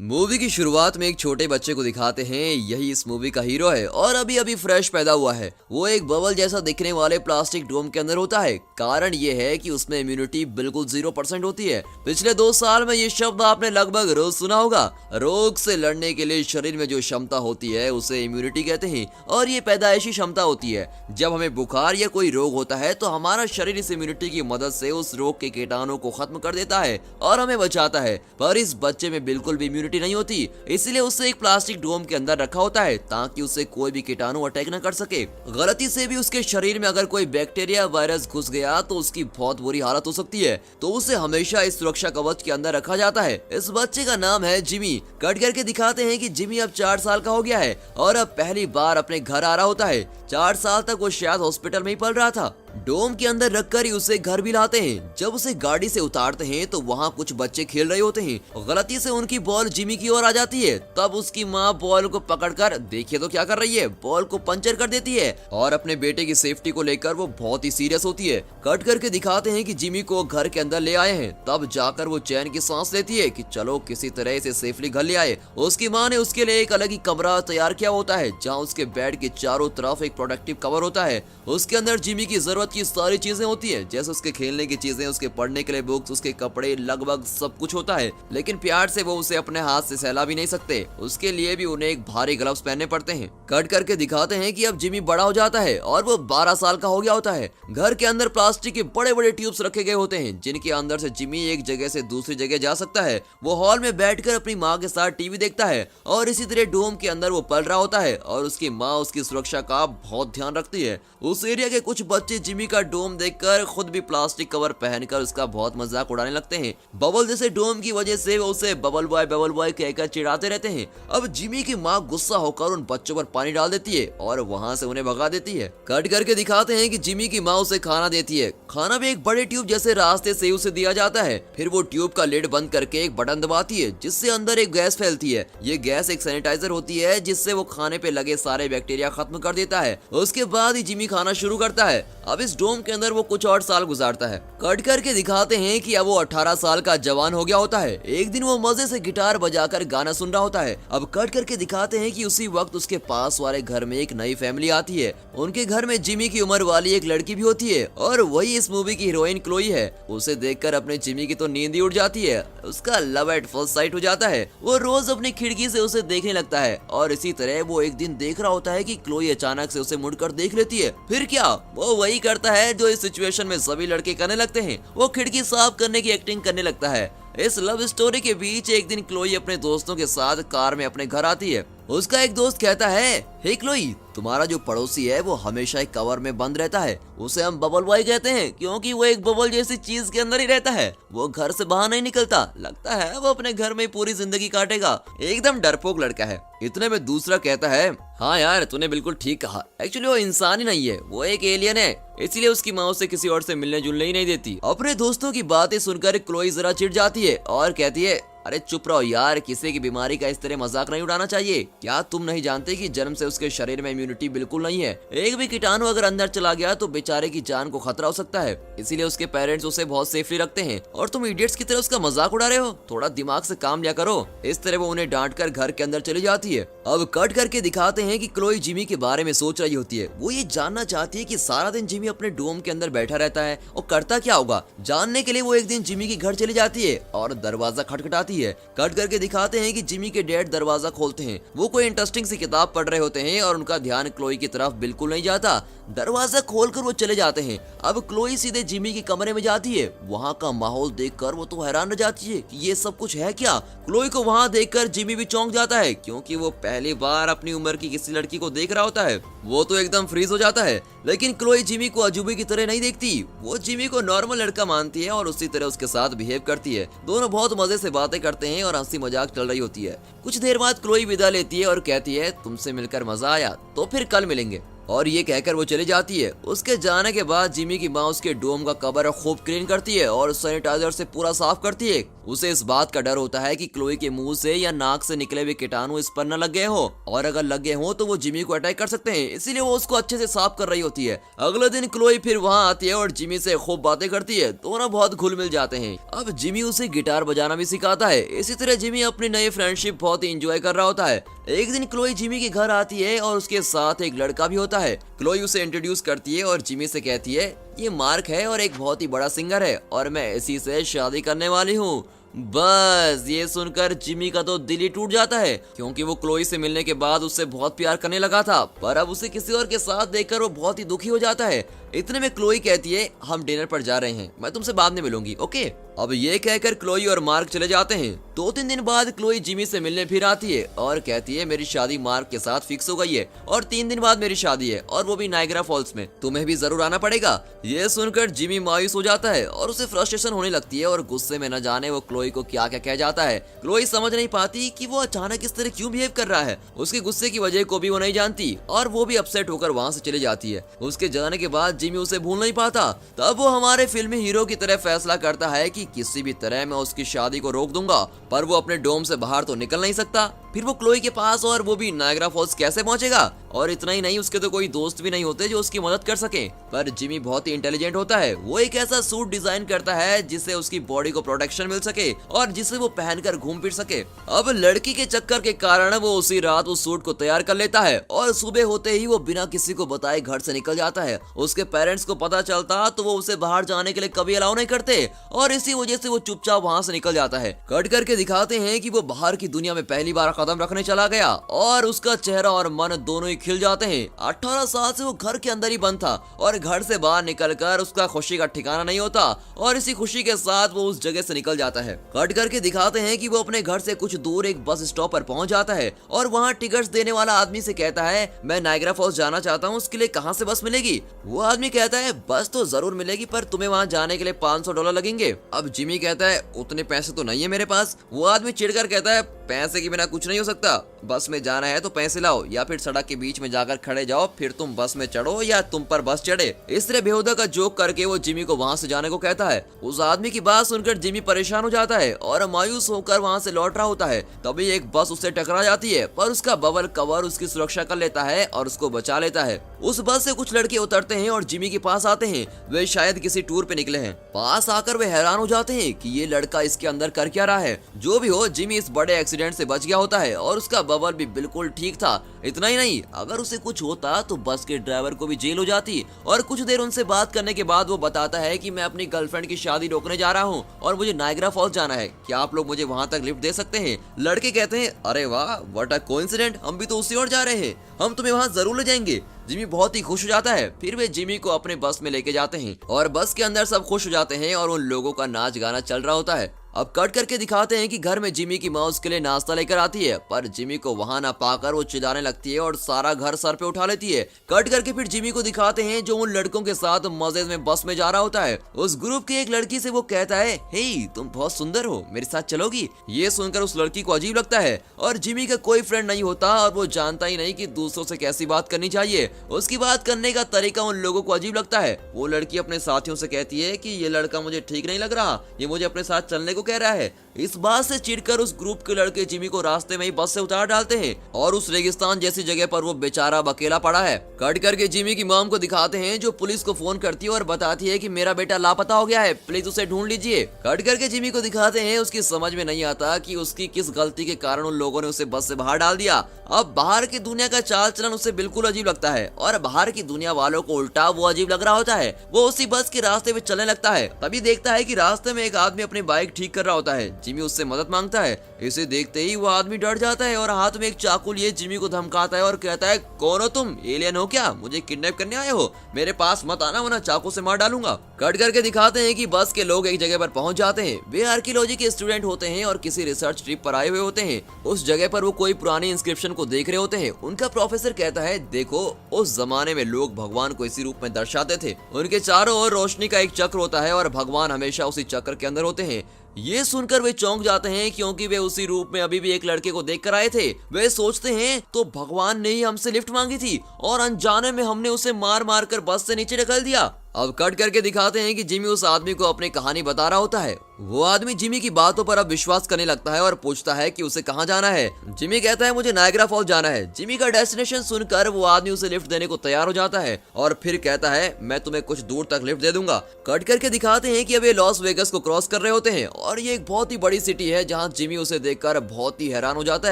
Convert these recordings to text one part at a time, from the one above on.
Movie की शुरुआत में एक छोटे बच्चे को दिखाते हैं। यही इस मूवी का हीरो है और अभी अभी फ्रेश पैदा हुआ है। वो एक बबल जैसा दिखने वाले प्लास्टिक डोम के अंदर होता है। कारण ये है कि उसमें इम्यूनिटी बिल्कुल 0% होती है। पिछले 2 साल में ये शब्द आपने लगभग रोज सुना होगा। रोग से लड़ने के लिए शरीर में जो क्षमता होती है उसे इम्यूनिटी कहते हैं और ये पैदाइशी क्षमता होती है। जब हमें बुखार या कोई रोग होता है तो हमारा शरीर इस इम्यूनिटी की मदद से उस रोग के कीटाणु को खत्म कर देता है और हमें बचाता है। पर इस बच्चे में बिल्कुल भी इम्यूनिटी नहीं होती, इसलिए उसे एक प्लास्टिक डोम के अंदर रखा होता है ताकि उसे कोई भी कीटाणु अटैक न कर सके। गलती से भी उसके शरीर में अगर कोई बैक्टीरिया वायरस घुस गया तो उसकी बहुत बुरी हालत हो सकती है, तो उसे हमेशा इस सुरक्षा कवच के अंदर रखा जाता है। इस बच्चे का नाम है जिमी। कट करके दिखाते हैं कि जिमी अब 4 साल का हो गया है और अब पहली बार अपने घर आ रहा होता है। 4 साल तक वो शायद हॉस्पिटल में ही पल रहा था। डोम के अंदर रखकर ही उसे घर भी लाते हैं। जब उसे गाड़ी से उतारते हैं तो वहाँ कुछ बच्चे खेल रहे होते हैं। गलती से उनकी बॉल जिमी की ओर आ जाती है। तब उसकी माँ बॉल को पकड़कर देखिए तो क्या कर रही है, बॉल को पंचर कर देती है और अपने बेटे की सेफ्टी को लेकर वो बहुत ही सीरियस होती है। कट करके दिखाते हैं कि जिमी को घर के अंदर ले आए हैं। तब जाकर वो चैन की सांस लेती है कि चलो किसी तरह इसे सेफली घर ले आए। उसकी माँ ने उसके लिए एक अलग ही कमरा तैयार किया होता है जहाँ उसके बेड के चारों तरफ एक प्रोटेक्टिव कवर होता है। उसके अंदर जिमी की जरूरत की सारी चीजें होती है, जैसे उसके खेलने की चीजें, उसके पढ़ने के लिए बुक्स, उसके कपड़े, लगभग सब कुछ होता है। लेकिन प्यार से वो उसे अपने हाथ से सहला भी नहीं सकते। उसके लिए भी उन्हें एक भारी ग्लव्स पहनने पड़ते हैं। कट करके दिखाते हैं कि अब जिमी बड़ा हो जाता है और वो 12 साल का हो गया होता है। घर के अंदर प्लास्टिक के बड़े बड़े ट्यूब्स रखे गए होते हैं जिनके अंदर से जिमी एक जगह से दूसरी जगह जा सकता है। वो हॉल में बैठकर अपनी माँ के साथ टीवी देखता है और इसी तरह डोम के अंदर वो पल रहा होता है और उसकी माँ उसकी सुरक्षा का बहुत ध्यान रखती है। उस एरिया के कुछ बच्चे जिमी का डोम देखकर खुद भी प्लास्टिक कवर पहनकर उसका बहुत मजाक उड़ाने लगते हैं। बबल जैसे डोम की वजह से वो उसे बबल बॉय कहकर चिढ़ाते रहते हैं। अब जिमी की माँ गुस्सा होकर उन बच्चों पर पानी डाल देती है और वहाँ से उन्हें भगा देती है। कट करके दिखाते हैं कि जिमी की माँ उसे खाना देती है। खाना भी एक बड़े ट्यूब जैसे रास्ते से उसे दिया जाता है। फिर वो ट्यूब का लिड बंद करके एक बटन दबाती है जिससे अंदर एक गैस फैलती है। ये गैस एक सैनिटाइजर होती है जिससे वो खाने पे लगे सारे बैक्टीरिया खत्म कर देता है। उसके बाद ही जिमी खाना शुरू करता है। अब इस डोम के अंदर वो कुछ और साल गुजारता है। कट करके दिखाते हैं कि अब वो 18 साल का जवान हो गया होता है। एक दिन वो मजे से गिटार बजाकर गाना सुन रहा होता है। अब कट करके दिखाते हैं कि उसी वक्त उसके पास वाले घर में एक नई फैमिली आती है। उनके घर में जिमी की उम्र वाली एक लड़की भी होती है और वही इस मूवी की हीरोइन क्लोई है। उसे देखकर अपने जिमी की तो नींद ही उड़ जाती है। उसका लव एट फर्स्ट साइट हो जाता है। वो रोज अपनी खिड़की से उसे देखने लगता है और इसी तरह वो एक दिन देख रहा होता है कि क्लोई अचानक से उसे मुड़कर देख लेती है। फिर क्या, वो वही करता है जो इस सिचुएशन में सभी लड़के करने लगते हैं। वो खिड़की साफ करने की एक्टिंग करने लगता है। इस लव स्टोरी के बीच एक दिन क्लोई अपने दोस्तों के साथ कार में अपने घर आती है। उसका एक दोस्त कहता है, हे क्लोई, तुम्हारा जो पड़ोसी है वो हमेशा एक कवर में बंद रहता है। उसे हम बबल बॉय कहते हैं क्योंकि वो एक बबल जैसी चीज के अंदर ही रहता है। वो घर से बाहर नहीं निकलता। लगता है वो अपने घर में पूरी जिंदगी काटेगा। एकदम डरपोक लड़का है। इतने में दूसरा कहता है, हाँ यार, तूने बिल्कुल ठीक कहा। एक्चुअली वो इंसान ही नहीं है, वो एक एलियन है। इसलिए उसकी माँ उसे किसी और से मिलने जुलने ही नहीं देती। अपने दोस्तों की बातें सुनकर क्लोई जरा चिढ़ जाती है और कहती है, अरे चुप रहो यार, किसी की बीमारी का इस तरह मजाक नहीं उड़ाना चाहिए। क्या तुम नहीं जानते कि जन्म से उसके शरीर में इम्यूनिटी बिल्कुल नहीं है। एक भी कीटाणु अगर अंदर चला गया तो बेचारे की जान को खतरा हो सकता है। इसीलिए उसके पेरेंट्स उसे बहुत सेफली रखते हैं और तुम इडियट्स की तरह उसका मजाक उड़ा रहे हो। थोड़ा दिमाग से काम लिया करो। इस तरह वो उन्हें डांट कर घर के अंदर चली जाती है। अब कट करके दिखाते हैं कि क्लोई जिमी के बारे में सोच रही होती है। वो ये जानना चाहती है कि सारा दिन जिमी अपने डोम के अंदर बैठा रहता है और करता क्या होगा। जानने के लिए वो एक दिन जिमी के घर चली जाती है और दरवाजा खटखटाती है। कट करके दिखाते हैं कि जिमी के डैड दरवाजा खोलते हैं। वो कोई इंटरेस्टिंग सी किताब पढ़ रहे होते हैं और उनका ध्यान क्लोई की तरफ बिल्कुल नहीं जाता। दरवाजा खोलकर वो चले जाते हैं। अब क्लोई सीधे जिमी के कमरे में जाती है। वहाँ का माहौल देखकर वो तो हैरान रह जाती है कि ये सब कुछ है क्या। क्लोई को वहाँ देखकर जिमी भी चौंक जाता है क्योंकि वो पहली बार अपनी उम्र की किसी लड़की को देख रहा होता है। वो तो एकदम फ्रीज हो जाता है। लेकिन क्लोई जिमी को अजूबे की तरह नहीं देखती। वो जिमी को नॉर्मल लड़का मानती है और उसी तरह उसके साथ बिहेव करती है। दोनों बहुत मजे से बातें करते हैं और हंसी मजाक चल रही होती है। कुछ देर बाद क्लोई विदा लेती है और कहती है, तुमसे मिलकर मजा आया, तो फिर कल मिलेंगे। और ये कहकर वो चली जाती है। उसके जाने के बाद जिमी की माँ उसके डोम का कवर खूब क्लीन करती है और सैनिटाइजर से पूरा साफ करती है। उसे इस बात का डर होता है कि क्लोई के मुंह से या नाक से निकले हुए कीटाणु इस पर न लग गए हो, और अगर लग गए हो तो वो जिमी को अटैक कर सकते हैं, इसीलिए वो उसको अच्छे से साफ कर रही होती है। अगले दिन क्लोई फिर वहाँ आती है और जिमी से खूब बातें करती है, दोनों बहुत घुल मिल जाते हैं। अब जिमी उसे गिटार बजाना भी सिखाता है। इसी तरह जिमी अपनी नई फ्रेंडशिप बहुत ही एंजॉय कर रहा होता है। एक दिन क्लोई जिमी के घर आती है और उसके साथ एक लड़का भी होता है। क्लोई उसे इंट्रोड्यूस करती है और जिमी से कहती है ये मार्क है और एक बहुत ही बड़ा सिंगर है और मैं इसी से शादी करने वाली हूँ। बस ये सुनकर जिमी का तो दिल ही टूट जाता है, क्योंकि वो क्लोई से मिलने के बाद उससे बहुत प्यार करने लगा था, पर अब उसे किसी और के साथ देखकर वो बहुत ही दुखी हो जाता है। इतने में क्लोई कहती है हम डिनर पर जा रहे हैं, मैं तुमसे बाद में मिलूंगी, ओके। अब ये कहकर क्लोई और मार्क चले जाते हैं। 2-3 दिन बाद क्लोई जिमी से मिलने फिर आती है और कहती है मेरी शादी मार्क के साथ फिक्स हो गई है और 3 दिन बाद मेरी शादी है और वो भी नायग्रा फॉल्स में, तुम्हें भी जरूर आना पड़ेगा। ये सुनकर जिमी मायूस हो जाता है और उसे फ्रस्ट्रेशन होने लगती है और गुस्से में न जाने वो क्लोई को क्या क्या कह जाता है। क्लोई समझ नहीं पाती कि वो अचानक इस तरह क्यों बिहेव कर रहा है। उसके गुस्से की वजह को भी वो नहीं जानती और वो भी अपसेट होकर वहाँ से चली जाती है। उसके जाने के बाद जिमी उसे भूल नहीं पाता। तब वो हमारे फिल्मी हीरो की तरह फैसला करता है कि किसी भी तरह मैं उसकी शादी को रोक दूंगा, पर वो अपने डोम से बाहर तो निकल नहीं सकता। फिर वो क्लोई के पास और वो भी नायग्रा फॉल्स कैसे पहुंचेगा? और इतना ही नहीं, उसके तो कोई दोस्त भी नहीं होते जो उसकी मदद कर सके। पर जिमी बहुत ही इंटेलिजेंट होता है। वो एक ऐसा सूट डिजाइन करता है जिससे उसकी बॉडी को प्रोटेक्शन मिल सके और जिसे वो पहनकर घूम फिर सके। अब लड़की के चक्कर के कारण वो उसी रात उस सूट को तैयार कर लेता है और सुबह होते ही वो बिना किसी को बताए घर से निकल जाता है। उसके पेरेंट्स को पता चलता तो वो उसे बाहर जाने के लिए कभी अलाउ नहीं करते और इसी वजह से वो चुपचाप वहाँ से निकल जाता है। कट करके दिखाते हैं कि वो बाहर की दुनिया में पहली बार कदम रखने चला गया और उसका चेहरा और मन दोनों ही खिल जाते हैं। 18 साल से वो घर के अंदर ही बंद था और घर से बाहर निकलकर उसका खुशी का ठिकाना नहीं होता और इसी खुशी के साथ वो उस जगह से निकल जाता है। कट करके दिखाते हैं कि वो अपने घर से कुछ दूर एक बस स्टॉप पर पहुंच जाता है और वहाँ टिकट्स देने वाला आदमी से कहता है मैं नायग्रा फॉल्स जाना चाहता हूँ, उसके लिए कहाँ से बस मिलेगी? वो आदमी कहता है बस तो जरूर मिलेगी, पर तुम्हें वहाँ जाने के लिए $500 लगेंगे। अब जिमी कहता है उतने पैसे तो नहीं है मेरे पास। वो आदमी चिढ़कर कहता है पैसे के बिना कुछ नहीं हो सकता, बस में जाना है तो पैसे लाओ या फिर सड़क के बीच में जाकर खड़े जाओ, फिर तुम बस में चढ़ो या तुम पर बस चढ़े। इस तरह बेहुदा का जोक करके वो जिमी को वहाँ से जाने को कहता है। उस आदमी की बात सुनकर जिमी परेशान हो जाता है और मायूस होकर वहाँ से लौट रहा होता है। तभी एक बस उससे टकरा जाती है, पर उसका बबल कवर उसकी सुरक्षा कर लेता है और उसको बचा लेता है। उस बस से कुछ लड़के उतरते हैं और जिमी के पास आते हैं। वे शायद किसी टूर पे निकले हैं। पास आकर वे हैरान हो जाते हैं कि ये लड़का इसके अंदर कर क्या रहा है। जो भी हो, जिमी इस बड़े एक्सीडेंट से बच गया होता है और उसका बबल भी बिल्कुल ठीक था। इतना ही नहीं, अगर उसे कुछ होता तो बस के ड्राइवर को भी जेल हो जाती। और कुछ देर उनसे बात करने के बाद वो बताता है कि मैं अपनी गर्लफ्रेंड की शादी रोकने जा रहा हूँ और मुझे नायग्रा फॉल्स जाना है, क्या आप लोग मुझे वहाँ तक लिफ्ट दे सकते हैं? लड़के कहते हैं अरे वाह, व्हाट अ कोइंसिडेंट, हम भी तो उसी ओर जा रहे हैं, हम तुम्हें वहाँ जरूर ले जाएंगे। जिमी बहुत ही खुश हो जाता है। फिर वे जिमी को अपने बस में लेके जाते हैं और बस के अंदर सब खुश हो जाते हैं और उन लोगों का नाच गाना चल रहा होता है। अब कट करके दिखाते हैं कि घर में जिमी की माँ उसके लिए नाश्ता लेकर आती है, पर जिमी को वहाँ ना पाकर वो चिल्लाने लगती है और सारा घर सर पे उठा लेती है। कट करके फिर जिमी को दिखाते हैं जो उन लड़कों के साथ मजे में बस में जा रहा होता है। उस ग्रुप की एक लड़की से वो कहता है हे तुम बहुत सुंदर हो, मेरे साथ चलोगी? ये सुनकर उस लड़की को अजीब लगता है और जिमी का कोई फ्रेंड नहीं होता और वो जानता ही नहीं कि दूसरों से कैसी बात करनी चाहिए। उसकी बात करने का तरीका उन लोगों को अजीब लगता है। वो लड़की अपने साथियों से कहती है कि ये लड़का मुझे ठीक नहीं लग रहा, ये मुझे अपने साथ चलने को कह रहा है। इस बात से चिढ़कर उस ग्रुप के लड़के जिमी को रास्ते में ही बस से उतार डालते हैं और उस रेगिस्तान जैसी जगह पर वो बेचारा अकेला पड़ा है। कट करके जिमी की मॉम को दिखाते हैं जो पुलिस को फोन करती है और बताती है कि मेरा बेटा लापता हो गया है, प्लीज उसे ढूंढ लीजिए। कट करके जिमी को दिखाते हैं उसकी समझ में नहीं आता कि उसकी किस गलती के कारण उन लोगों ने उसे बस से बाहर डाल दिया। अब बाहर की दुनिया का चाल चलन उसे बिल्कुल अजीब लगता है और बाहर की दुनिया वालों को उल्टा वो अजीब लग रहा होता है। वो उसी बस के रास्ते में चलने लगता है। तभी देखता है कि रास्ते में एक आदमी अपनी बाइक ठीक कर रहा होता है। जिमी उससे मदद मांगता है। इसे देखते ही वो आदमी डर जाता है और हाथ में एक चाकू लिए जिमी को धमकाता है और कहता है कौन हो तुम, एलियन हो क्या, मुझे किडनैप करने आए हो? मेरे पास मत आना वरना चाकू से मार डालूंगा। कट करके दिखाते हैं कि बस के लोग एक जगह पर पहुंच जाते हैं। वे आर्कियोलॉजी के स्टूडेंट होते हैं और किसी रिसर्च ट्रिप पर आए हुए होते हैं। उस जगह पर वो कोई पुरानी इंस्क्रिप्शन को देख रहे होते हैं। उनका प्रोफेसर कहता है देखो, उस जमाने में लोग भगवान को इसी रूप में दर्शाते थे। उनके चारों ओर रोशनी का एक चक्र होता है और भगवान हमेशा उसी चक्र के अंदर होते हैं। ये सुनकर वे चौंक जाते हैं क्योंकि वे उसी रूप में अभी भी एक लड़के को देख कर आए थे। वे सोचते हैं तो भगवान ने ही हमसे लिफ्ट मांगी थी और अनजाने में हमने उसे मार मार कर बस से नीचे ढकेल दिया। अब कट करके दिखाते हैं कि जिमी उस आदमी को अपनी कहानी बता रहा होता है। वो आदमी जिमी की बातों पर अब विश्वास करने लगता है और पूछता है कि उसे कहाँ जाना है। जिमी कहता है मुझे नायग्रा फॉल जाना है। जिमी का डेस्टिनेशन सुनकर वो आदमी उसे लिफ्ट देने को तैयार हो जाता है और फिर कहता है मैं तुम्हें कुछ दूर तक लिफ्ट दे दूंगा। कट करके दिखाते हैं कि अब ये लॉस वेगस को क्रॉस कर रहे होते हैं और ये एक बहुत ही बड़ी सिटी है जहाँ जिमी उसे देखकर बहुत ही हैरान हो जाता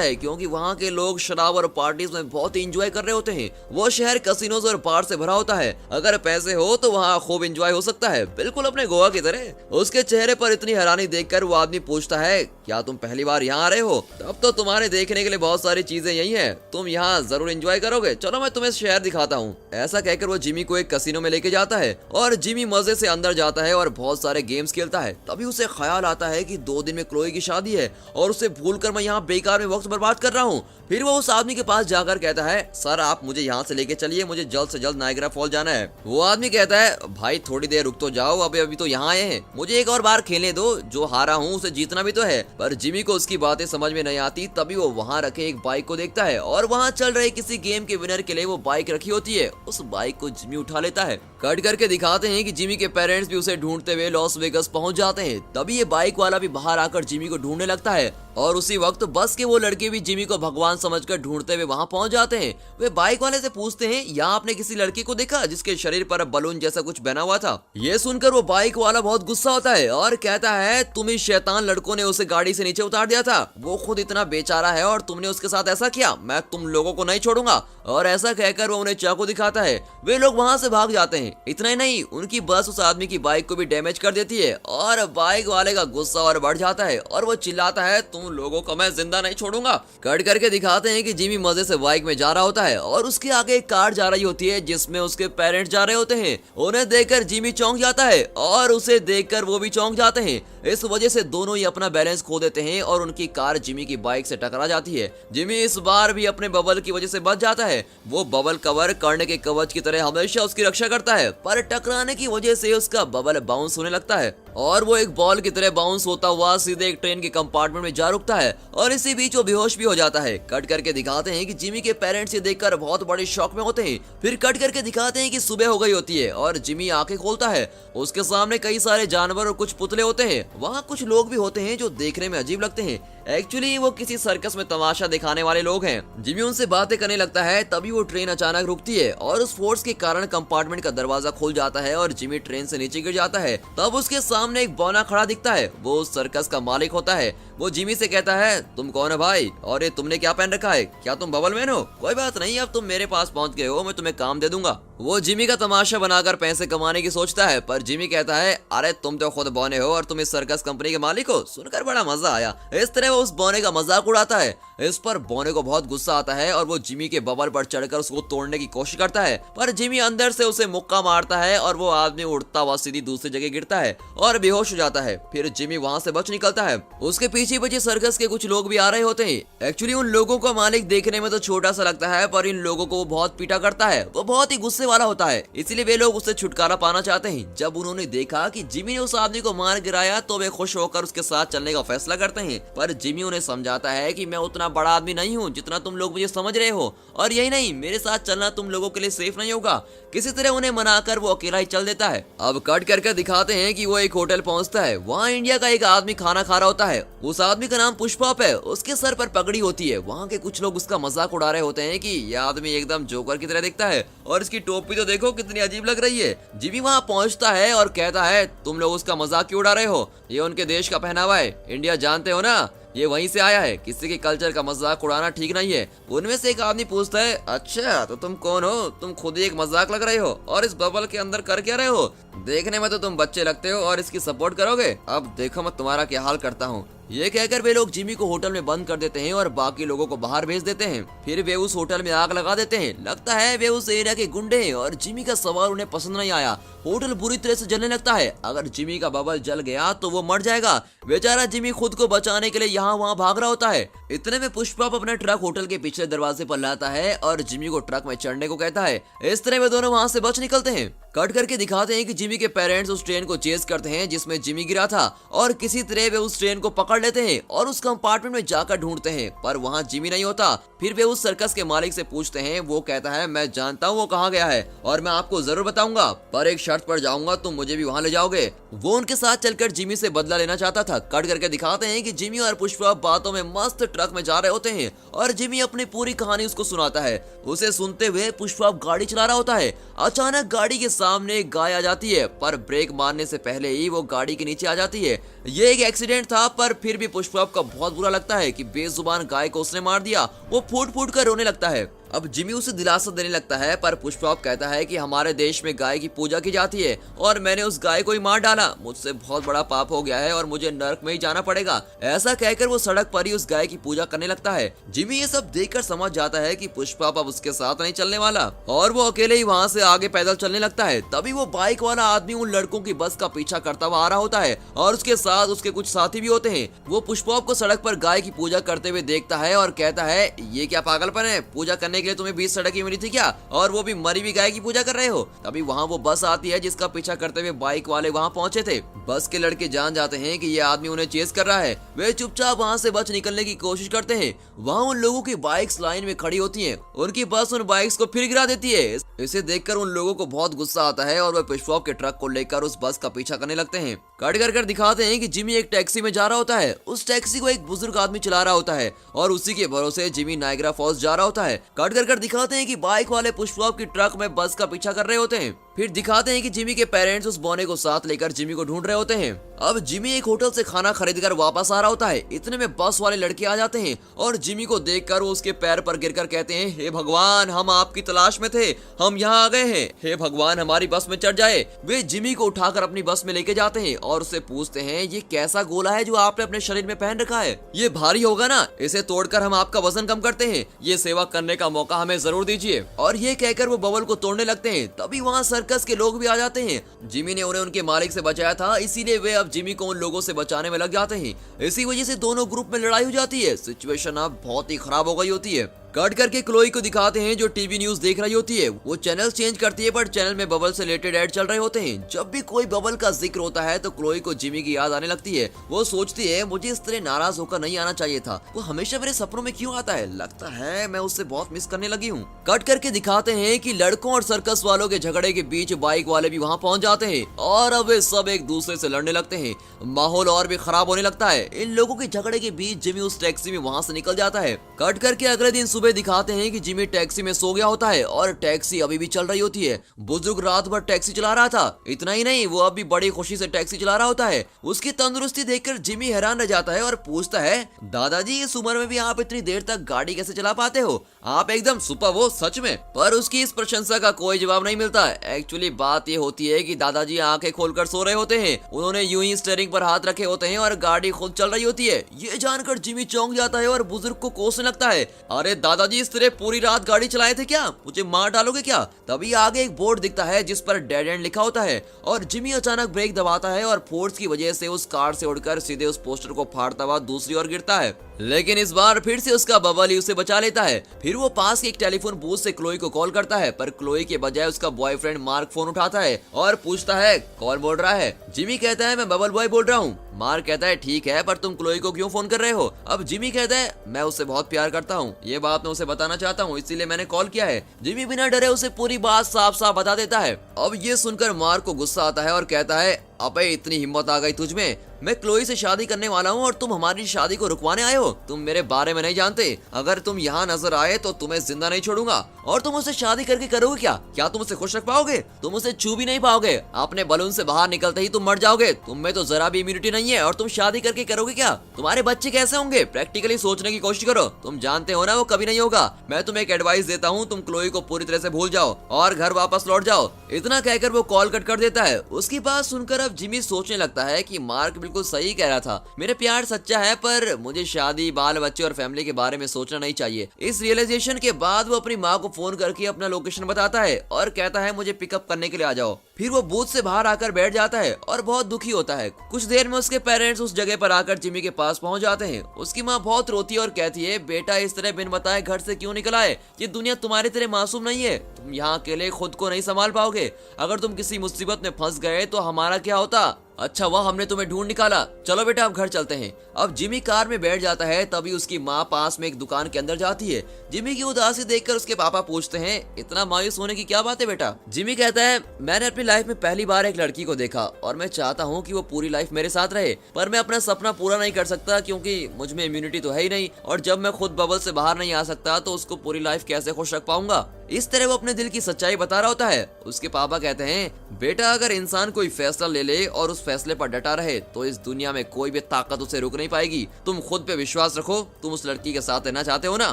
है क्योंकि वहाँ के लोग शराब और पार्टीज में बहुत ही इंजॉय कर रहे होते हैं। वो शहर कसिनोज और बार से भरा होता है। अगर पैसे हो तो वहाँ खूब इंजॉय हो सकता है, बिल्कुल अपने गोवा की तरह। उसके चेहरे पर इतनी हैरानी देखकर वो आदमी पूछता है क्या तुम पहली बार यहाँ आ रहे हो? तब तो तुम्हारे देखने के लिए बहुत सारी चीजें यही हैं, तुम यहाँ जरूर एंजॉय करोगे, चलो मैं तुम्हें शहर दिखाता हूँ। ऐसा कहकर वो जिमी को एक कसिनो में लेके जाता है और जिमी मजे से अंदर जाता है और बहुत सारे गेम्स खेलता है। तभी उसे ख्याल आता है कि 2 दिन में क्लोई की शादी है और उसे भूलकर मैं यहाँ बेकार में वक्त बर्बाद कर रहा हूँ। फिर वो उस आदमी के पास जाकर कहता है सर आप मुझे यहाँ से लेके चलिए, मुझे जल्द से जल्द नायग्रा फॉल जाना है। वो आदमी कहता है भाई थोड़ी देर रुक तो जाओ, अभी तो यहाँ आए हैं, मुझे एक और बार खेलने दो, जो हारा हूँ उसे जीतना भी तो है। पर जिमी को उसकी बातें समझ में नहीं आती। तभी वो वहाँ रखे एक बाइक को देखता है और वहाँ चल रहे किसी गेम के विनर के लिए वो बाइक रखी होती है। उस बाइक को जिमी उठा लेता है। कट करके दिखाते हैं कि जिमी के पेरेंट्स भी उसे ढूंढते हुए लॉस वेगस पहुंच जाते हैं। तभी ये बाइक वाला भी बाहर आकर जिमी को ढूंढने लगता है और उसी वक्त बस के वो लड़के भी जिमी को भगवान समझकर ढूंढते हुए वहां पहुंच जाते हैं। वे बाइक वाले से पूछते हैं यहाँ आपने किसी लड़की को देखा जिसके शरीर पर बलून जैसा कुछ बना हुआ था? ये सुनकर वो बाइक वाला बहुत गुस्सा होता है और कहता है तुम इस शैतान लड़कों ने उसे गाड़ी से नीचे उतार दिया था, वो खुद इतना बेचारा है और तुमने उसके साथ ऐसा किया, मैं तुम लोगों को नहीं छोड़ूंगा। और ऐसा कहकर वो उन्हें चाकू दिखाता है। वे लोग वहां से भाग जाते हैं। इतना ही नहीं, उनकी बस उस आदमी की बाइक को भी डैमेज कर देती है और बाइक वाले का गुस्सा और बढ़ जाता है और वो चिल्लाता है तुम लोगों को मैं जिंदा नहीं छोड़ूंगा। कट करके दिखाते हैं कि जिमी मजे से बाइक में जा रहा होता है और उसके आगे एक कार जा रही होती है जिसमें उसके पेरेंट्स जा रहे होते हैं। उन्हें देखकर जिमी चौंक जाता है और उसे देखकर वो भी चौंक जाते हैं। इस वजह से दोनों ही अपना बैलेंस खो देते हैं और उनकी कार जिमी की बाइक से टकरा जाती है। जिमी इस बार भी अपने बबल की वजह से बच जाता है। वो बबल कवर कर्ण के कवच की तरह हमेशा उसकी रक्षा करता है, पर टकराने की वजह से उसका बबल बाउंस होने लगता है और वो एक बॉल की तरह बाउंस होता हुआ सीधे एक ट्रेन के कंपार्टमेंट में जा रुकता है और इसी बीच वो बेहोश भी हो जाता है। कट करके दिखाते हैं कि जिमी के पेरेंट्स ये देखकर बहुत बड़े शॉक में होते हैं। फिर कट करके दिखाते हैं कि सुबह हो गई होती है और जिमी आंखें खोलता है। उसके सामने कई सारे जानवर और कुछ पुतले होते हैं। वहाँ कुछ लोग भी होते हैं जो देखने में अजीब लगते हैं। एक्चुअली वो किसी सर्कस में तमाशा दिखाने वाले लोग हैं। जिमी उनसे बातें करने लगता है। तभी वो ट्रेन अचानक रुकती है और उस फोर्स के कारण कंपार्टमेंट का दरवाजा खुल जाता है और जिमी ट्रेन से नीचे गिर जाता है। तब उसके सामने एक बौना खड़ा दिखता है। वो उस सर्कस का मालिक होता है। वो जिमी से कहता है तुम कौन है भाई और ये तुमने क्या पहन रखा है, क्या तुम बबल मैन हो? कोई बात नहीं, अब तुम मेरे पास पहुंच गए हो, मैं तुम्हें काम दे दूंगा। वो जिमी का तमाशा बनाकर पैसे कमाने की सोचता है, पर जिमी कहता है अरे तुम तो खुद बौने हो और तुम इस सर्कस कंपनी के मालिक हो। सुनकर बड़ा मजा आया। इस तरह वो उस बौने का मजाक उड़ाता है। इस पर बौने को बहुत गुस्सा आता है और वो जिमी के बबल पर चढ़कर उसको तोड़ने की कोशिश करता है, पर जिमी अंदर से उसे मुक्का मारता है और वो आदमी उड़ता हुआ सीधी दूसरी जगह गिरता है और बेहोश हो जाता है। फिर जिमी वहाँ से बच निकलता है। उसके पीछे पीछे सर्कस के कुछ लोग भी आ रहे होते हैं। एक्चुअली उन लोगों का मालिक देखने में तो छोटा सा लगता है, पर इन लोगों को वो बहुत पीटा करता है। वो बहुत ही गुस्से वाला होता है, इसलिए वे लोग उससे छुटकारा पाना चाहते हैं। जब उन्होंने देखा कि जिमी ने उस आदमी को मार गिराया तो वे खुश होकर उसके साथ चलने का फैसला करते हैं, पर जिमी उन्हें समझाता है कि मैं उतना बड़ा आदमी नहीं हूँ जितना तुम लोग मुझे समझ रहे हो, और यही नहीं, मेरे साथ चलना तुम लोगों के लिए सेफ नहीं होगा। किसी तरह उन्हें मनाकर वो अकेला ही चल देता है। अब कट करके दिखाते हैं कि वो एक होटल पहुंचता है। वहाँ इंडिया का एक आदमी खाना खा रहा होता है। उस आदमी का नाम पुष्पा है। उसके सर पर पगड़ी होती है। वहाँ के कुछ लोग उसका मजाक उड़ा रहे होते हैं कि यह आदमी एकदम जोकर की तरह दिखता है और इसकी टोपी तो देखो कितनी अजीब लग रही है। जिमी वहाँ पहुँचता है और कहता है तुम लोग उसका मजाक क्यों उड़ा रहे हो, ये उनके देश का पहनावा है, इंडिया जानते हो ना, ये वहीं से आया है, किसी के कल्चर का मजाक उड़ाना ठीक नहीं है। उनमें से एक आदमी पूछता है अच्छा तो तुम कौन हो, तुम खुद ही एक मजाक लग रहे हो और इस बबल के अंदर कर क्या रहे हो, देखने में तो तुम बच्चे लगते हो और इसकी सपोर्ट करोगे, अब देखो मैं तुम्हारा क्या हाल करता हूँ। ये कहकर वे लोग जिमी को होटल में बंद कर देते हैं और बाकी लोगों को बाहर भेज देते हैं। फिर वे उस होटल में आग लगा देते हैं। लगता है वे उस एरिया के गुंडे हैं और जिमी का सवाल उन्हें पसंद नहीं आया। होटल बुरी तरह से जलने लगता है। अगर जिमी का बबल जल गया तो वो मर जाएगा। बेचारा जिमी खुद को बचाने के लिए यहाँ वहाँ भाग रहा होता है। इतने में पुष्पा अपना ट्रक होटल के पिछले दरवाजे पर लाता है और जिमी को ट्रक में चढ़ने को कहता है। इस तरह वे दोनों वहां से बच निकलते हैं। कट करके दिखाते हैं कि जिमी के पेरेंट्स उस ट्रेन को चेस करते हैं जिसमें जिमी गिरा था और किसी तरह वे उस ट्रेन को पकड़ लेते हैं और उस कंपार्टमेंट में जाकर ढूंढते हैं, पर वहां जिमी नहीं होता। फिर वे उस सर्कस के मालिक से पूछते हैं। वो कहता है मैं जानता हूँ वो कहाँ गया है और मैं आपको जरूर बताऊंगा, पर एक शर्त पर जाऊंगा, तुम मुझे भी वहाँ ले जाओगे। वो उनके साथ चलकर जिमी से बदला लेना चाहता था। कट करके दिखाते हैं कि जिमी और पुष्पा बातों में मस्त ट्रक में जा रहे होते हैं और जिमी अपनी पूरी कहानी उसको सुनाता है। उसे सुनते हुए पुष्पा गाड़ी चला रहा होता है। अचानक गाड़ी के सामने एक गाय आ जाती है, पर ब्रेक मारने से पहले ही वो गाड़ी के नीचे आ जाती है। ये एक एक्सीडेंट था, पर फिर भी पुष्पा का बहुत बुरा लगता है कि बेजुबान गाय को उसने मार दिया। वो फूट फूट कर रोने लगता है। अब जिमी उसे दिलासा देने लगता है, पर पुष्पा कहता है कि हमारे देश में गाय की पूजा की जाती है और मैंने उस गाय को ही मार डाला। मुझसे बहुत बड़ा पाप हो गया है और मुझे नरक में ही जाना पड़ेगा। ऐसा कहकर वो सड़क पर ही उस गाय की पूजा करने लगता है। जिमी ये सब देखकर समझ जाता है कि पुष्पा अब उसके साथ नहीं चलने वाला और वो अकेले ही वहाँ से आगे पैदल चलने लगता है। तभी वो बाइक वाला आदमी उन लड़कों की बस का पीछा करता हुआ आ रहा होता है और उसके साथ उसके कुछ साथी भी होते हैं। वो पुष्पा को सड़क पर गाय की पूजा करते हुए देखता है और कहता है ये क्या पागलपन है, पूजा करने के लिए तुम्हें 20 सड़क मिली थी क्या, और वो भी मरी हुई गाय की पूजा कर रहे हो। तभी वहाँ वो बस आती है जिसका पीछा करते हुए बाइक वाले वहाँ पहुंचे थे। बस के लड़के जान जाते हैं कि ये आदमी उन्हें चेस कर रहा है। वे चुपचाप वहाँ से बच निकलने की कोशिश करते हैं। वहाँ उन लोगों की बाइक्स लाइन में खड़ी होती हैं। उनकी बस उन बाइक्स को फिर गिरा देती है। इसे देखकर उन लोगों को बहुत गुस्सा आता है और वे पुष्पा के ट्रक को लेकर उस बस का पीछा करने लगते हैं। कट कर दिखाते हैं कि जिमी एक टैक्सी में जा रहा होता है। उस टैक्सी को एक बुजुर्ग आदमी चला रहा होता है और उसी के भरोसे जिमी नायग्रा फॉल्स जा रहा होता है। कट कर दिखाते हैं कि बाइक वाले पुष्पा की ट्रक में बस का पीछा कर रहे होते हैं। फिर दिखाते हैं कि जिमी के पेरेंट्स उस बॉने को साथ लेकर जिमी को ढूंढ रहे होते हैं। अब जिमी एक होटल से खाना खरीदकर वापस आ रहा होता है। इतने में बस वाले लड़के आ जाते हैं और जिमी को देखकर वो उसके पैर पर गिरकर कहते हैं, हे भगवान, हम आपकी तलाश में थे, हम यहाँ आ गए हैं, हे भगवान हमारी बस में चढ़ जाए। वे जिमी को उठाकर अपनी बस में लेके जाते हैं और उससे पूछते हैं, ये कैसा गोला है जो आपने अपने शरीर में पहन रखा है, ये भारी होगा ना, इसे तोड़कर हम आपका वजन कम करते हैं, ये सेवा करने का मौका हमें जरूर दीजिए। और ये कहकर वो बबल को तोड़ने लगते हैं। तभी वहाँ सर्कस के लोग भी आ जाते हैं। जिमी ने उन्हें उनके मालिक से बचाया था, इसीलिए वे अब जिमी को उन लोगों से बचाने में लग जाते हैं। इसी वजह से दोनों ग्रुप में लड़ाई हो जाती है। सिचुएशन अब बहुत ही खराब हो गई होती है। कट करके क्लोई को दिखाते हैं जो टीवी न्यूज देख रही होती है। वो चैनल चेंज करती है, पर चैनल में बबल से रिलेटेड ऐड चल रहे होते हैं। जब भी कोई बबल का जिक्र होता है तो क्लोई को जिमी की याद आने लगती है। वो सोचती है, मुझे इस तरह नाराज होकर नहीं आना चाहिए था, वो हमेशा मेरे सपनों में क्यों आता है, लगता है मैं उससे बहुत मिस करने लगी हूँ। कट करके दिखाते हैं कि लड़कों और सर्कस वालों के झगड़े के बीच बाइक वाले भी वहाँ पहुँच जाते हैं और अब वे सब एक दूसरे से लड़ने लगते हैं। माहौल और भी खराब होने लगता है। इन लोगों के झगड़े के बीच जिमी उस टैक्सी में वहाँ से निकल जाता है। कट करके अगले दिन सुबह दिखाते हैं कि जिमी टैक्सी में सो गया होता है और टैक्सी अभी भी चल रही होती है। बुजुर्ग रात भर टैक्सी चला रहा था। इतना ही नहीं, वो अभी बड़ी खुशी से टैक्सी चला रहा होता है। उसकी तंदुरुस्ती देखकर जिमी हैरान रह जाता है और पूछता है, दादाजी इस उम्र में भी आप इतनी देर तक गाड़ी कैसे चला पाते हो, आप एकदम सुपर हो सच में। पर उसकी इस प्रशंसा का कोई जवाब नहीं मिलता। एक्चुअली बात ये होती है कि दादाजी आंखें खोलकर सो रहे होते हैं। उन्होंने यूं ही स्टीयरिंग पर हाथ रखे होते हैं और गाड़ी खुद चल रही होती है। ये जानकर जिमी चौंक जाता है और बुजुर्ग को कोसने लगता है, अरे दादाजी इस तरह पूरी रात गाड़ी चलाए थे क्या, मुझे मार डालोगे क्या। तभी आगे एक बोर्ड दिखता है जिस पर डेड एंड लिखा होता है और जिमी अचानक ब्रेक दबाता है और फोर्स की वजह से उस कार से उड़कर सीधे उस पोस्टर को फाड़ता हुआ दूसरी ओर गिरता है। लेकिन इस बार फिर से उसका बबल ही उसे बचा लेता है। फिर वो पास के एक टेलीफोन बूथ से क्लोई को कॉल करता है, पर क्लोई के बजाय उसका बॉयफ्रेंड मार्क फोन उठाता है और पूछता है, कौन बोल रहा है। जिमी कहता है, मैं बबल बॉय बोल रहा हूँ। मार्क कहता है, ठीक है, पर तुम क्लोई को क्यों फोन कर रहे हो। अब जिमी कहता है, मैं उससे बहुत प्यार करता हूँ, ये बात मैं उसे बताना चाहता हूँ, इसीलिए मैंने कॉल किया है। जिमी बिना डरे उसे पूरी बात साफ साफ बता देता है। अब ये सुनकर मार्क को गुस्सा आता है और कहता है, अबे इतनी हिम्मत आ गई तुझमें, मैं क्लोई से शादी करने वाला हूँ और तुम हमारी शादी को रुकवाने आए हो। तुम मेरे बारे में नहीं जानते, अगर तुम यहाँ नजर आए तो तुम्हें जिंदा नहीं छोड़ूंगा। और तुम उससे शादी करके करोगे क्या तुम उसे खुश रख पाओगे, तुम उसे छू भी नहीं पाओगे। अपने बलून से बाहर निकलते ही तुम मर जाओगे, तुम में तो जरा भी इम्यूनिटी नहीं है और तुम शादी करके करोगे क्या, तुम्हारे बच्चे कैसे होंगे। प्रैक्टिकली सोचने की कोशिश करो, तुम जानते हो ना वो कभी नहीं होगा। मैं तुम्हें एक एडवाइस देता हूँ, तुम क्लोई को पूरी तरह से भूल जाओ और घर वापस लौट जाओ। इतना कहकर वो कॉल कट कर देता है। उसकी बात सुनकर अब जिमी सोचने लगता है कि मार्क बिल्कुल सही कह रहा था, मेरे प्यार सच्चा है, पर मुझे शादी, बाल बच्चे और फैमिली के बारे में सोचना नहीं चाहिए। इस रियलाइजेशन के बाद वो अपनी माँ को फोन करके अपना लोकेशन बताता है और कहता है, मुझे पिकअप करने के लिए आ जाओ। फिर वो बूथ से बाहर आकर बैठ जाता है और बहुत दुखी होता है। कुछ देर में उसके पेरेंट्स उस जगह पर आकर जिमी के पास पहुंच जाते हैं। उसकी माँ बहुत रोती है और कहती है, बेटा इस तरह बिन बताए घर से क्यों निकला है? ये दुनिया तुम्हारी तरह मासूम नहीं है, तुम यहाँ अकेले खुद को नहीं संभाल पाओगे। अगर तुम किसी मुसीबत में फंस गए तो हमारा क्या होता? अच्छा वह हमने तुम्हें ढूंढ निकाला, चलो बेटा अब घर चलते हैं। अब जिमी कार में बैठ जाता है, तभी उसकी माँ पास में एक दुकान के अंदर जाती है। जिमी की उदासी देखकर उसके पापा पूछते हैं, इतना मायूस होने की क्या बात है बेटा? जिमी कहता है, मैंने अपनी लाइफ में पहली बार एक लड़की को देखा और मैं चाहता हूँ कि वो पूरी लाइफ मेरे साथ रहे, पर मैं अपना सपना पूरा नहीं कर सकता क्योंकि मुझ में इम्यूनिटी तो है ही नहीं, और जब मैं खुद बबल से बाहर नहीं आ सकता तो उसको पूरी लाइफ कैसे खुश रख पाऊंगा? इस तरह वो अपने दिल की सच्चाई बता रहा होता है। उसके पापा कहते हैं, बेटा अगर इंसान कोई फैसला ले ले और उस फैसले पर डटा रहे तो इस दुनिया में कोई भी ताकत उसे रोक नहीं पाएगी। तुम खुद पे विश्वास रखो, तुम उस लड़की के साथ रहना चाहते हो ना,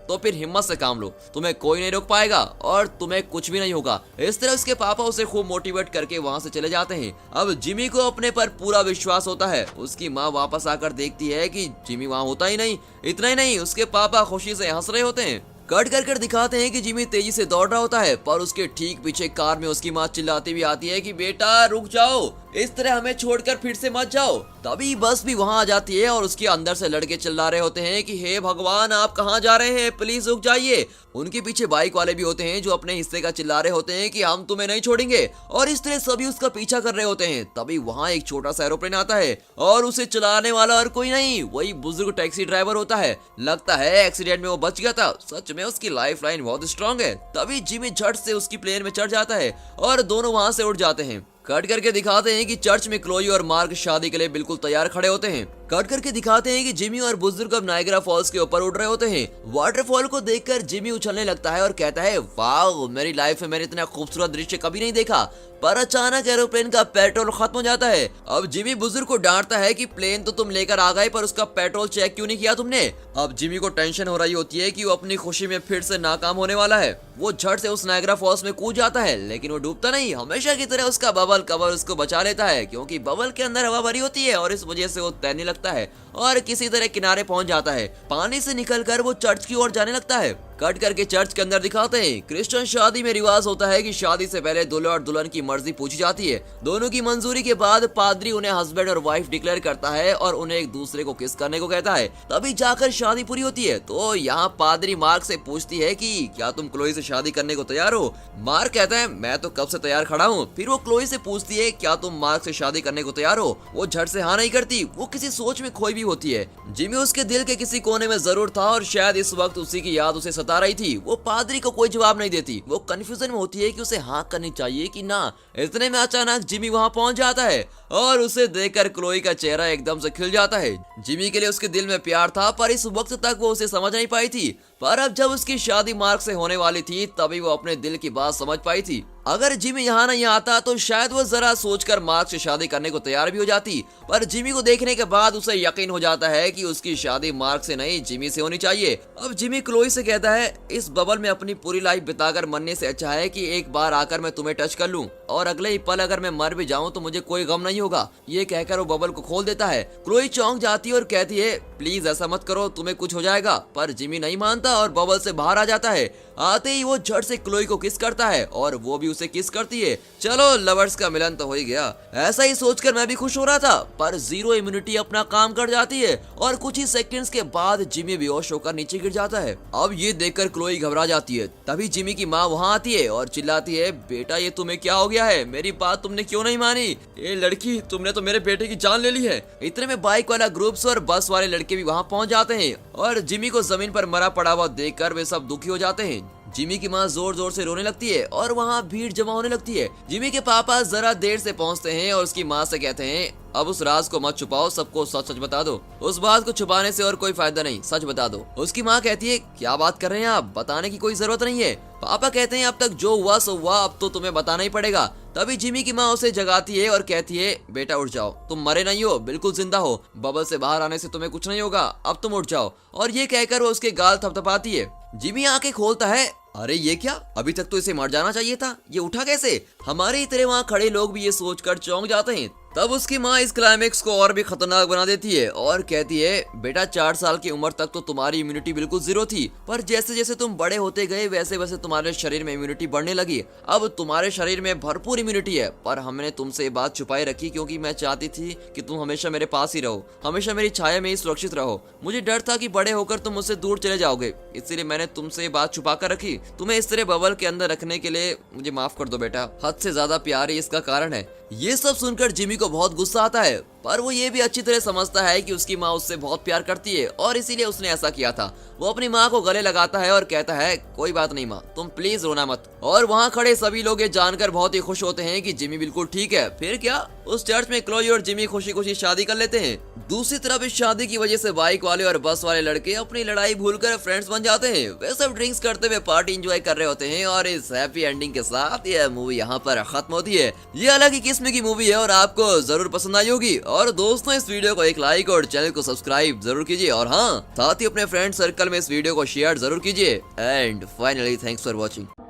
तो फिर हिम्मत से काम लो, तुम्हें कोई नहीं रोक पाएगा और तुम्हें कुछ भी नहीं होगा। इस तरह उसके पापा उसे खूब मोटिवेट करके वहाँ से चले जाते हैं। अब जिमी को अपने पर पूरा विश्वास होता है। उसकी माँ वापस आकर देखती है कि जिमी वहाँ होता ही नहीं। इतना ही नहीं, उसके पापा खुशी से हंस रहे होते हैं। कट कर दिखाते हैं कि जिमी तेजी से दौड़ रहा होता है, पर उसके ठीक पीछे कार में उसकी माँ चिल्लाती भी आती है कि बेटा रुक जाओ, इस तरह हमें छोड़कर फिर से मत जाओ। तभी बस भी वहाँ आ जाती है और उसके अंदर से लड़के चिल्ला रहे होते हैं कि हे भगवान आप कहाँ जा रहे हैं, प्लीज रुक जाइए। उनके पीछे बाइक वाले भी होते हैं जो अपने हिस्से का चिल्ला रहे होते हैं कि हम तुम्हें नहीं छोड़ेंगे, और इस तरह सभी उसका पीछा कर रहे होते हैं। तभी वहाँ एक छोटा सा एरोप्लेन आता है और उसे चलाने वाला और कोई नहीं, वही बुजुर्ग टैक्सी ड्राइवर होता है। लगता है एक्सीडेंट में वो बच गया था, सच में उसकी लाइफ लाइन बहुत स्ट्रांग है। तभी जिमी झट से उसकी प्लेन में चढ़ जाता है और दोनों वहाँ से उड़ जाते हैं। कट करके दिखाते हैं कि चर्च में क्लोई और मार्क शादी के लिए बिल्कुल तैयार खड़े होते हैं। कट करके दिखाते हैं कि जिमी और बुजुर्ग अब नायग्रा फॉल्स के ऊपर उड़ रहे होते हैं। वाटरफॉल को देखकर जिमी उछलने लगता है और कहता है, वाह मेरी लाइफ में मैंने इतना खूबसूरत दृश्य कभी नहीं देखा। पर अचानक एरोप्लेन का पेट्रोल खत्म हो जाता है। अब जिमी बुजुर्ग को डांटता है कि प्लेन तो तुम लेकर आ गए, पर उसका पेट्रोल चेक क्यों नहीं किया तुमने? अब जिमी को टेंशन हो रही होती है कि वो अपनी खुशी में फिर से नाकाम होने वाला है। वो झट से उस नायग्रा फॉल्स में कूद जाता है, लेकिन वो डूबता नहीं। हमेशा की तरह उसका बबल कवर उसको बचा लेता है, क्योंकि बबल के अंदर हवा भरी होती है और इस वजह से वो तैरने लगता है और किसी तरह किनारे पहुंच जाता है। पानी से निकलकर वो चर्च की ओर जाने लगता है। कट करके चर्च के अंदर दिखाते हैं, क्रिश्चियन शादी में रिवाज होता है कि शादी से पहले दूल्हे और दुल्हन की मर्जी पूछी जाती है। दोनों की मंजूरी के बाद पादरी उन्हें हस्बैंड और वाइफ डिक्लेयर करता है और उन्हें एक दूसरे को किस करने को कहता है, तभी जाकर शादी पूरी होती है। तो यहाँ पादरी मार्क से पूछती है कि क्या तुम क्लोई से शादी करने को तैयार हो? मार्क कहता है, मैं तो कब से तैयार खड़ा हूँ। फिर वो क्लोई से पूछती है, क्या तुम मार्क से शादी करने को तैयार हो? वो झट से हाँ नहीं करती, वो किसी सोच में खोई भी होती है। जिमी उसके दिल के किसी कोने में जरूर था और शायद इस वक्त उसी की याद उसे सता रही थी। वो पादरी को कोई जवाब नहीं देती। वो कंफ्यूजन में होती है कि उसे हाँ करनी चाहिए कि ना। इतने में अचानक जिमी वहाँ पहुँच जाता है और उसे देखकर क्लोई का चेहरा एकदम से खिल जाता है। जिमी के लिए उसके दिल में प्यार था, पर इस वक्त तक वो उसे समझ नहीं पाई थी। पर अब जब उसकी शादी मार्क से होने वाली थी, तभी वो अपने दिल की बात समझ पाई थी। अगर जिमी यहाँ नहीं आता तो शायद वो जरा सोचकर मार्क से शादी करने को तैयार भी हो जाती, पर जिमी को देखने के बाद उसे यकीन हो जाता है कि उसकी शादी मार्क से नहीं जिमी से होनी चाहिए। अब जिमी क्लोई से कहता है, इस बबल में अपनी पूरी लाइफ बिताकर मरने से अच्छा है कि एक बार आकर मैं तुम्हें टच कर लूं, और अगले ही पल अगर मैं मर भी जाऊं तो मुझे कोई गम नहीं होगा। ये कहकर वो बबल को खोल देता है। क्लोई चौंक जाती है और कहती है, प्लीज ऐसा मत करो, तुम्हें कुछ हो जाएगा। पर जिमी नहीं मानता और बबल से बाहर आ जाता है। आते ही वो झट से क्लोई को किस करता है और वो भी उसे किस करती है। चलो लवर्स का मिलन तो हो ही गया। ऐसा ही सोचकर मैं भी खुश हो रहा था, पर जीरो इम्यूनिटी अपना काम कर जाती है और कुछ ही सेकंड्स के बाद जिमी बेहोश होकर नीचे गिर जाता है। अब ये देखकर क्लोई घबरा जाती है। तभी जिमी की माँ वहाँ आती है और चिल्लाती है, बेटा ये तुम्हें क्या हो गया है? मेरी बात तुमने क्यों नहीं मानी? ये लड़की, तुमने तो मेरे बेटे की जान ले ली है। इतने में बाइक वाला ग्रुप्स और बस वाले लड़के भी वहाँ पहुँच जाते हैं और जिमी को जमीन पर मरा पड़ा हुआ देखकर वे सब दुखी हो जाते हैं। जिमी की माँ जोर जोर से रोने लगती है और वहाँ भीड़ जमा होने लगती है। जिमी के पापा जरा देर से पहुँचते हैं और उसकी माँ से कहते हैं, अब उस राज को मत छुपाओ, सबको सच सच बता दो। उस बात को छुपाने से और कोई फायदा नहीं, सच बता दो। उसकी माँ कहती है, क्या बात कर रहे हैं आप, बताने की कोई जरूरत नहीं है। पापा कहते हैं, अब तक जो हुआ सो हुआ, अब तो तुम्हें बताना ही पड़ेगा। तभी जिमी की माँ उसे जगाती है और कहती है, बेटा उठ जाओ, तुम मरे नहीं हो, बिल्कुल जिंदा हो। बबल से बाहर आने से तुम्हें कुछ नहीं होगा, अब तुम उठ जाओ। और ये कहकर वो उसके गाल थपथपाती है। जिमी आंखें खोलता है, अरे ये क्या, अभी तक तो इसे मर जाना चाहिए था, ये उठा कैसे? हमारे ही तरह वहाँ खड़े लोग भी ये सोचकर चौंक जाते हैं। तब उसकी माँ इस क्लाइमेक्स को और भी खतरनाक बना देती है और कहती है, बेटा 4 साल की उम्र तक तो तुम्हारी इम्यूनिटी बिल्कुल जीरो थी, पर जैसे जैसे तुम बड़े होते गए वैसे वैसे तुम्हारे शरीर में इम्यूनिटी बढ़ने लगी। अब तुम्हारे शरीर में भरपूर इम्यूनिटी है, पर हमने तुमसे ये बात छुपाई रखी क्योंकि मैं चाहती थी कि तुम हमेशा मेरे पास ही रहो, हमेशा मेरी छाया में ही सुरक्षित रहो। मुझे डर था कि बड़े होकर तुम मुझसे दूर चले जाओगे, इसलिए मैंने तुमसे ये बात छुपा कर रखी। तुम्हें इस तरह बबल के अंदर रखने के लिए मुझे माफ कर दो बेटा, हद से ज्यादा प्यार ही इसका कारण है। ये सब सुनकर जिमी को बहुत गुस्सा आता है, पर वो ये भी अच्छी तरह समझता है कि उसकी माँ उससे बहुत प्यार करती है और इसीलिए उसने ऐसा किया था। वो अपनी माँ को गले लगाता है और कहता है, कोई बात नहीं माँ, तुम प्लीज रोना मत। और वहाँ खड़े सभी लोग ये जानकर बहुत ही खुश होते हैं कि जिमी बिल्कुल ठीक है। फिर क्या, उस चर्च में क्लोई और जिमी खुशी खुशी शादी कर लेते हैं। दूसरी तरफ इस शादी की वजह से बाइक वाले और बस वाले लड़के अपनी लड़ाई भूलकर फ्रेंड्स बन जाते हैं। वे सब ड्रिंक्स करते हुए पार्टी एंजॉय कर रहे होते हैं और इस हैप्पी एंडिंग के साथ यह मूवी यहाँ पर खत्म होती है। ये अलग ही किस्म की मूवी है और आपको जरूर पसंद आई होगी। और दोस्तों, इस वीडियो को एक लाइक और चैनल को सब्सक्राइब जरूर कीजिए और हाँ, साथ ही अपने फ्रेंड सर्कल में इस वीडियो को शेयर जरूर कीजिए। And finally thanks for watching.